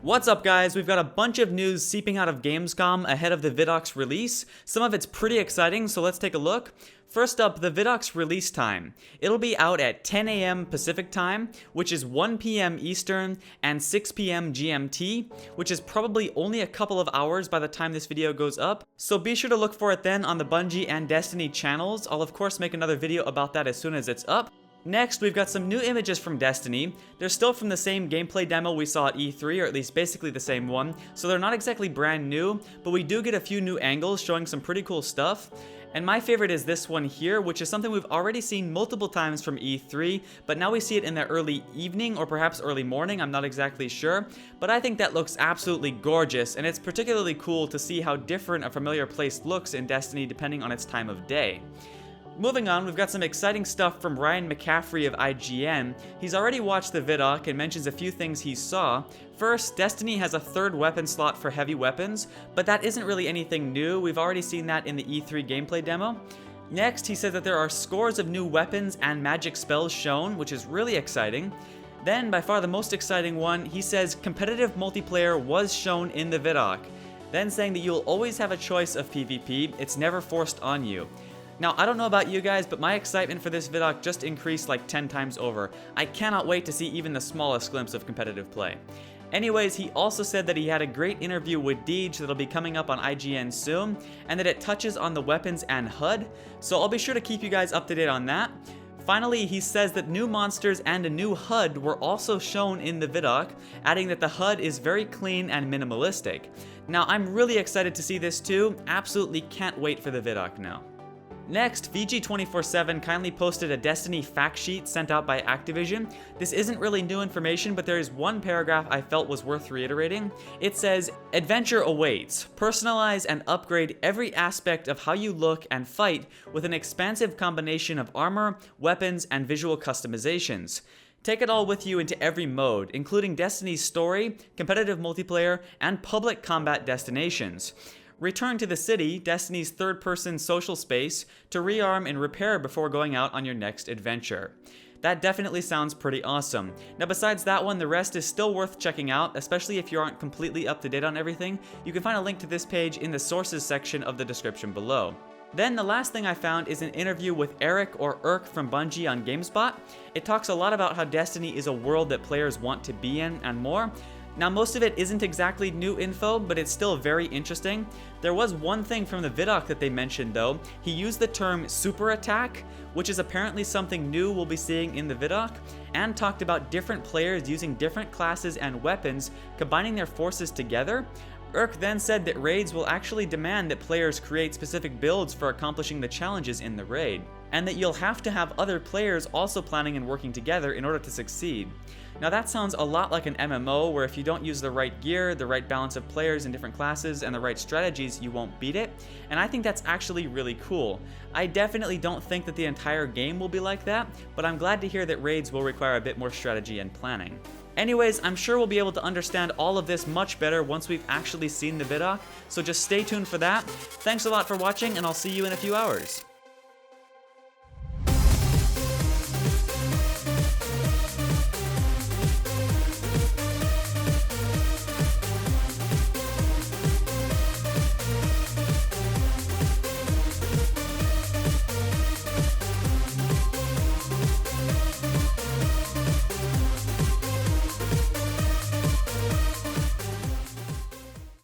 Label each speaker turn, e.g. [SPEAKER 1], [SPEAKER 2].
[SPEAKER 1] What's up guys, we've got a bunch of news seeping out of Gamescom ahead of the ViDoc's release. Some of it's pretty exciting, so let's take a look. First up, the ViDoc's release time. It'll be out at 10 a.m. Pacific time, which is 1 p.m. Eastern and 6 p.m. GMT, which is probably only a couple of hours by the time this video goes up. So be sure to look for it then on the Bungie and Destiny channels. I'll of course make another video about that as soon as it's up. Next, we've got some new images from Destiny. They're still from the same gameplay demo we saw at E3, or at least basically the same one, so they're not exactly brand new, but we do get a few new angles showing some pretty cool stuff. And my favorite is this one here, which is something we've already seen multiple times from E3, but now we see it in the early evening or perhaps early morning, I'm not exactly sure. But I think that looks absolutely gorgeous, and it's particularly cool to see how different a familiar place looks in Destiny depending on its time of day. Moving on, we've got some exciting stuff from Ryan McCaffrey of IGN. He's already watched the ViDoc and mentions a few things he saw. First, Destiny has a third weapon slot for heavy weapons, but that isn't really anything new. We've already seen that in the E3 gameplay demo. Next, he said that there are scores of new weapons and magic spells shown, which is really exciting. Then, by far the most exciting one, he says competitive multiplayer was shown in the ViDoc. Then saying that you'll always have a choice of PvP, it's never forced on you. Now, I don't know about you guys, but my excitement for this ViDoc just increased like 10 times over. I cannot wait to see even the smallest glimpse of competitive play. Anyways, he also said that he had a great interview with Deej that'll be coming up on IGN soon, and that it touches on the weapons and HUD, so I'll be sure to keep you guys up to date on that. Finally, he says that new monsters and a new HUD were also shown in the ViDoc, adding that the HUD is very clean and minimalistic. Now, I'm really excited to see this too, absolutely can't wait for the ViDoc now. Next, VG247 kindly posted a Destiny fact sheet sent out by Activision. This isn't really new information, but there is one paragraph I felt was worth reiterating. It says, "Adventure awaits. Personalize and upgrade every aspect of how you look and fight with an expansive combination of armor, weapons, and visual customizations. Take it all with you into every mode, including Destiny's story, competitive multiplayer, and public combat destinations. Return to the city, Destiny's third-person social space, to rearm and repair before going out on your next adventure." That definitely sounds pretty awesome. Now besides that one, the rest is still worth checking out, especially if you aren't completely up to date on everything. You can find a link to this page in the sources section of the description below. Then the last thing I found is an interview with Eric or Irk from Bungie on GameSpot. It talks a lot about how Destiny is a world that players want to be in and more. Now most of it isn't exactly new info, but it's still very interesting. There was one thing from the ViDoc that they mentioned though. He used the term super attack, which is apparently something new we'll be seeing in the ViDoc, and talked about different players using different classes and weapons, combining their forces together. Irk then said that raids will actually demand that players create specific builds for accomplishing the challenges in the raid, and that you'll have to have other players also planning and working together in order to succeed. Now that sounds a lot like an MMO, where if you don't use the right gear, the right balance of players in different classes, and the right strategies, you won't beat it, and I think that's actually really cool. I definitely don't think that the entire game will be like that, but I'm glad to hear that raids will require a bit more strategy and planning. Anyways, I'm sure we'll be able to understand all of this much better once we've actually seen the ViDoc, so just stay tuned for that. Thanks a lot for watching, and I'll see you in a few hours.